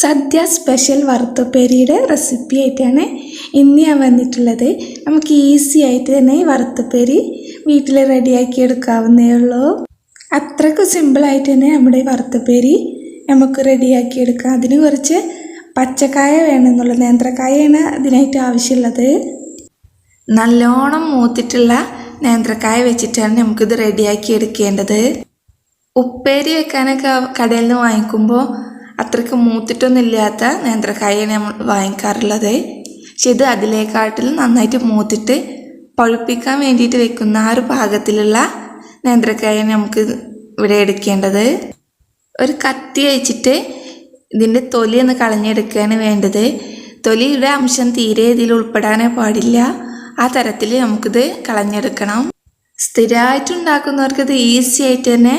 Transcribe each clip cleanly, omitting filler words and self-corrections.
സദ്യ special വറുത്തുപ്പേരിയുടെ recipe ആയിട്ടാണ് ഇന്ന് ഞാൻ വന്നിട്ടുള്ളത്. നമുക്ക് ഈസി ആയിട്ട് തന്നെ വറുത്തുപ്പേരി വീട്ടിൽ റെഡിയാക്കി എടുക്കാവുന്നേ ഉള്ളൂ. അത്രയ്ക്ക് സിമ്പിളായിട്ട് തന്നെ നമ്മുടെ ഈ വറുത്തുപ്പേരി നമുക്ക് റെഡിയാക്കി എടുക്കാം. അതിന് കുറച്ച് പച്ചക്കായ വേണമെന്നുള്ളത്, നേന്ത്രക്കായാണ് അതിനായിട്ട് ആവശ്യമുള്ളത്. നല്ലോണം മൂത്തിട്ടുള്ള നേന്ത്രക്കായ വെച്ചിട്ടാണ് നമുക്കിത് റെഡിയാക്കി എടുക്കേണ്ടത്. ഉപ്പേരി വെക്കാനൊക്കെ കടയിൽ നിന്ന് വാങ്ങിക്കുമ്പോൾ അത്രയ്ക്ക് മൂത്തിട്ടൊന്നുമില്ലാത്ത നേന്ത്രക്കായാണ് നമ്മൾ വാങ്ങിക്കാറുള്ളത്. പക്ഷെ ഇത് അതിലേക്കാട്ടിൽ നന്നായിട്ട് മൂത്തിട്ട് പഴുപ്പിക്കാൻ വേണ്ടിയിട്ട് വെക്കുന്ന ആ ഒരു പാകത്തിലുള്ള നേന്ത്രക്കായാണ് നമുക്ക് ഇവിടെ എടുക്കേണ്ടത്. ഒരു കത്തി വെച്ചിട്ട് ഇതിൻ്റെ തൊലി ഒന്ന് കളഞ്ഞെടുക്കുകയാണ് വേണ്ടത്. തൊലിയുടെ അംശം തീരെ ഇതിൽ ഉൾപ്പെടാനേ പാടില്ല. ആ തരത്തിൽ നമുക്കിത് കളഞ്ഞെടുക്കണം. സ്ഥിരമായിട്ടുണ്ടാക്കുന്നവർക്ക് ഇത് ഈസി ആയിട്ട് തന്നെ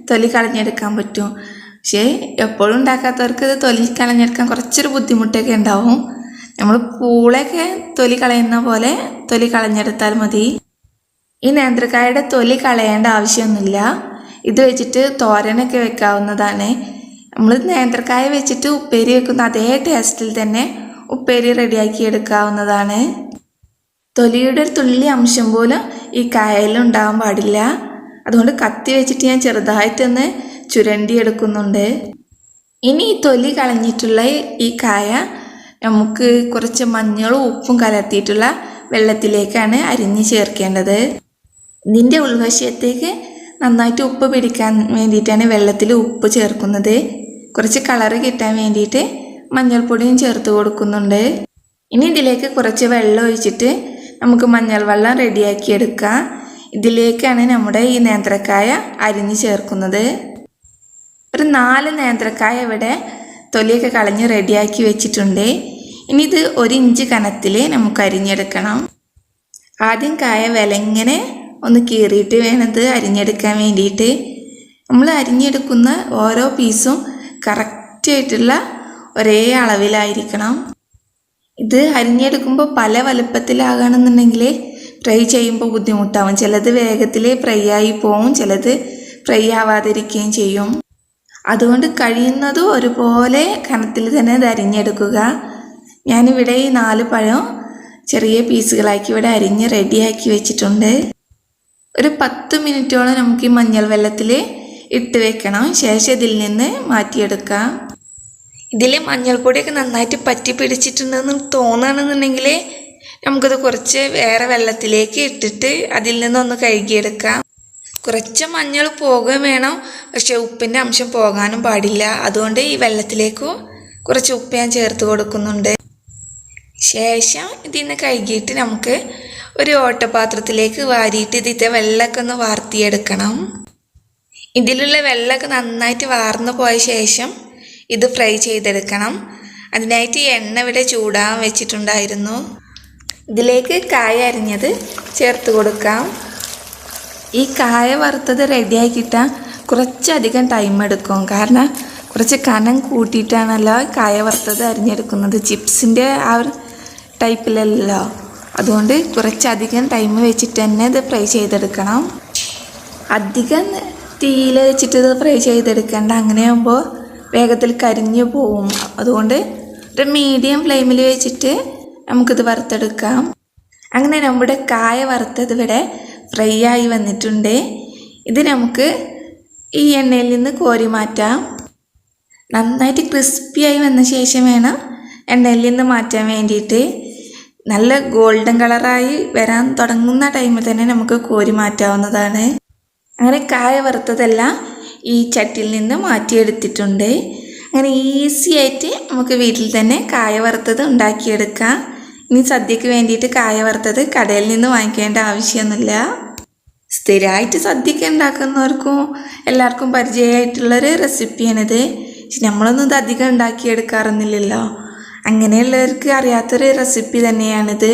തൊലി കളഞ്ഞെടുക്കാൻ പറ്റും. പക്ഷേ എപ്പോഴും ഉണ്ടാക്കാത്തവർക്ക് ഇത് തൊലി കളഞ്ഞെടുക്കാൻ കുറച്ചൊരു ബുദ്ധിമുട്ടൊക്കെ ഉണ്ടാവും. നമ്മൾ പൂളയൊക്കെ തൊലി കളയുന്ന പോലെ തൊലി കളഞ്ഞെടുത്താൽ മതി. ഈ നേന്ത്രക്കായുടെ തൊലി കളയേണ്ട ആവശ്യമൊന്നുമില്ല. ഇത് വെച്ചിട്ട് തോരനൊക്കെ വെക്കാവുന്നതാണ്. നമ്മൾ നേന്ത്രക്കായ വെച്ചിട്ട് ഉപ്പേരി വെക്കുന്ന അതേ ടേസ്റ്റിൽ തന്നെ ഉപ്പേരി റെഡിയാക്കി എടുക്കാവുന്നതാണ്. തൊലിയുടെ ഒരു തുള്ളി അംശം പോലും ഈ കായയിൽ ഉണ്ടാകാൻ പാടില്ല. അതുകൊണ്ട് കത്തി വെച്ചിട്ട് ഞാൻ ചെറുതായിട്ടൊന്ന് ചുരണ്ടി എടുക്കുന്നുണ്ട്. ഇനി ഈ തൊലി കളഞ്ഞിട്ടുള്ള ഈ കായ നമുക്ക് കുറച്ച് മഞ്ഞളും ഉപ്പും കലർത്തിയിട്ടുള്ള വെള്ളത്തിലേക്കാണ് അരിഞ്ഞ് ചേർക്കേണ്ടത്. ഇതിൻ്റെ ഉൾവശത്തേക്ക് നന്നായിട്ട് ഉപ്പ് പിടിക്കാൻ വേണ്ടിയിട്ടാണ് വെള്ളത്തിൽ ഉപ്പ് ചേർക്കുന്നത്. കുറച്ച് കളറ് കിട്ടാൻ വേണ്ടിയിട്ട് മഞ്ഞൾപ്പൊടിയും ചേർത്ത് കൊടുക്കുന്നുണ്ട്. ഇനി ഇതിലേക്ക് കുറച്ച് വെള്ളം ഒഴിച്ചിട്ട് നമുക്ക് മഞ്ഞൾ വെള്ളം റെഡിയാക്കി എടുക്കാം. ഇതിലേക്കാണ് നമ്മുടെ ഈ നേന്ത്രക്കായ അരിഞ്ഞ് ചേർക്കുന്നത്. ഒരു 4 നേന്ത്രക്കായ ഇവിടെ തൊലിയൊക്കെ കളഞ്ഞ് റെഡിയാക്കി വെച്ചിട്ടുണ്ട്. ഇനി ഇത് 1 ഇഞ്ച് കനത്തിൽ നമുക്ക് അരിഞ്ഞെടുക്കണം. ആദ്യം കായ വിലങ്ങനെ ഒന്ന് കീറിയിട്ട് വേണത് അരിഞ്ഞെടുക്കാൻ വേണ്ടിയിട്ട്. നമ്മൾ അരിഞ്ഞെടുക്കുന്ന ഓരോ പീസും കറക്റ്റായിട്ടുള്ള ഒരേ അളവിലായിരിക്കണം. ഇത് അരിഞ്ഞെടുക്കുമ്പോൾ പല വലുപ്പത്തിലാകണമെന്നുണ്ടെങ്കിൽ ഫ്രൈ ചെയ്യുമ്പോൾ ബുദ്ധിമുട്ടാവും. ചിലത് വേഗത്തിൽ ഫ്രൈ ആയി പോവും, ചിലത് ഫ്രൈ ആവാതിരിക്കുകയും ചെയ്യും. അതുകൊണ്ട് കഴിയുന്നതും ഒരുപോലെ കനത്തിൽ തന്നെ ഇത് അരിഞ്ഞെടുക്കുക. ഞാനിവിടെ ഈ 4 പഴം ചെറിയ പീസുകളാക്കി ഇവിടെ അരിഞ്ഞ് റെഡിയാക്കി വെച്ചിട്ടുണ്ട്. ഒരു 10 മിനിറ്റോളം നമുക്ക് ഈ മഞ്ഞൾ വെള്ളത്തിൽ ഇട്ട് വെക്കണം. ശേഷം ഇതിൽ നിന്ന് മാറ്റിയെടുക്കാം. ഇതിൽ മഞ്ഞൾപ്പൊടിയൊക്കെ നന്നായിട്ട് പറ്റി പിടിച്ചിട്ടുണ്ടെന്ന് തോന്നുകയാണെന്നുണ്ടെങ്കിൽ നമുക്കത് കുറച്ച് വേറെ വെള്ളത്തിലേക്ക് ഇട്ടിട്ട് അതിൽ നിന്നൊന്ന് കഴുകിയെടുക്കാം. കുറച്ച് മഞ്ഞൾ പോകുകയും വേണം, പക്ഷേ ഉപ്പിൻ്റെ അംശം പോകാനും പാടില്ല. അതുകൊണ്ട് ഈ വെള്ളത്തിലേക്ക് കുറച്ച് ഉപ്പ് ഞാൻ ചേർത്ത് കൊടുക്കുന്നുണ്ട്. ശേഷം ഇതിൽ നിന്ന് കഴുകിയിട്ട് നമുക്ക് ഒരു ഓട്ടപാത്രത്തിലേക്ക് വാരിയിട്ട് ഇതിൻ്റെ വെള്ളമൊക്കെ ഒന്ന് വാർത്തിയെടുക്കണം. ഇതിലുള്ള വെള്ളമൊക്കെ നന്നായിട്ട് വാർന്നു പോയ ശേഷം ഇത് ഫ്രൈ ചെയ്തെടുക്കണം. അതിനായിട്ട് എണ്ണ ഇവിടെ ചൂടാൻ വെച്ചിട്ടുണ്ടായിരുന്നു. ഇതിലേക്ക് കായ അരിഞ്ഞത് ചേർത്ത് കൊടുക്കാം. ഈ കായ വറുത്തത് റെഡിയാക്കിയിട്ടാൽ കുറച്ചധികം ടൈം എടുക്കും. കാരണം കുറച്ച് കനം കൂട്ടിയിട്ടാണല്ലോ കായ വറുത്തത് അരിഞ്ഞെടുക്കുന്നത്. ചിപ്സിൻ്റെ ആ ഒരു ടൈപ്പിലല്ലോ. അതുകൊണ്ട് കുറച്ചധികം ടൈം വെച്ചിട്ട് തന്നെ ഇത് ഫ്രൈ ചെയ്തെടുക്കണം. അധികം തീയിൽ വെച്ചിട്ട് ഇത് ഫ്രൈ ചെയ്തെടുക്കേണ്ട. അങ്ങനെയാകുമ്പോൾ വേഗത്തിൽ കരിഞ്ഞു പോവും. അതുകൊണ്ട് ഒരു മീഡിയം ഫ്ലെയിമിൽ വെച്ചിട്ട് നമുക്കിത് വറുത്തെടുക്കാം. അങ്ങനെ നമ്മുടെ കായ വറുത്തത് ഇവിടെ ഫ്രൈ ആയി വന്നിട്ടുണ്ട്. ഇത് നമുക്ക് ഈ എണ്ണയിൽ നിന്ന് കോരി മാറ്റാം. നന്നായിട്ട് ക്രിസ്പിയായി വന്ന ശേഷം വേണം എണ്ണയിൽ നിന്ന് മാറ്റാൻ വേണ്ടിയിട്ട്. നല്ല ഗോൾഡൻ കളറായി വരാൻ തുടങ്ങുന്ന ടൈമിൽ തന്നെ നമുക്ക് കോരി മാറ്റാവുന്നതാണ്. അങ്ങനെ കായ വറുത്തതെല്ലാം ഈ ചട്ടിയിൽ നിന്ന് മാറ്റിയെടുത്തിട്ടുണ്ട്. അങ്ങനെ ഈസി ആയിട്ട് നമുക്ക് വീട്ടിൽ തന്നെ കായ വറുത്തത് ഉണ്ടാക്കിയെടുക്കാം. ഇനി സദ്യക്ക് വേണ്ടിയിട്ട് കായ വറുത്തത് കടയിൽ നിന്ന് വാങ്ങിക്കേണ്ട ആവശ്യമൊന്നുമില്ല. സ്ഥിരമായിട്ട് സദ്യക്ക് ഉണ്ടാക്കുന്നവർക്കും എല്ലാവർക്കും പരിചയമായിട്ടുള്ളൊരു റെസിപ്പിയാണിത്. പക്ഷെ നമ്മളൊന്നും ഇത് അധികം ഉണ്ടാക്കിയെടുക്കാറൊന്നുമില്ലല്ലോ. അങ്ങനെയുള്ളവർക്ക് അറിയാത്തൊരു റെസിപ്പി തന്നെയാണിത്.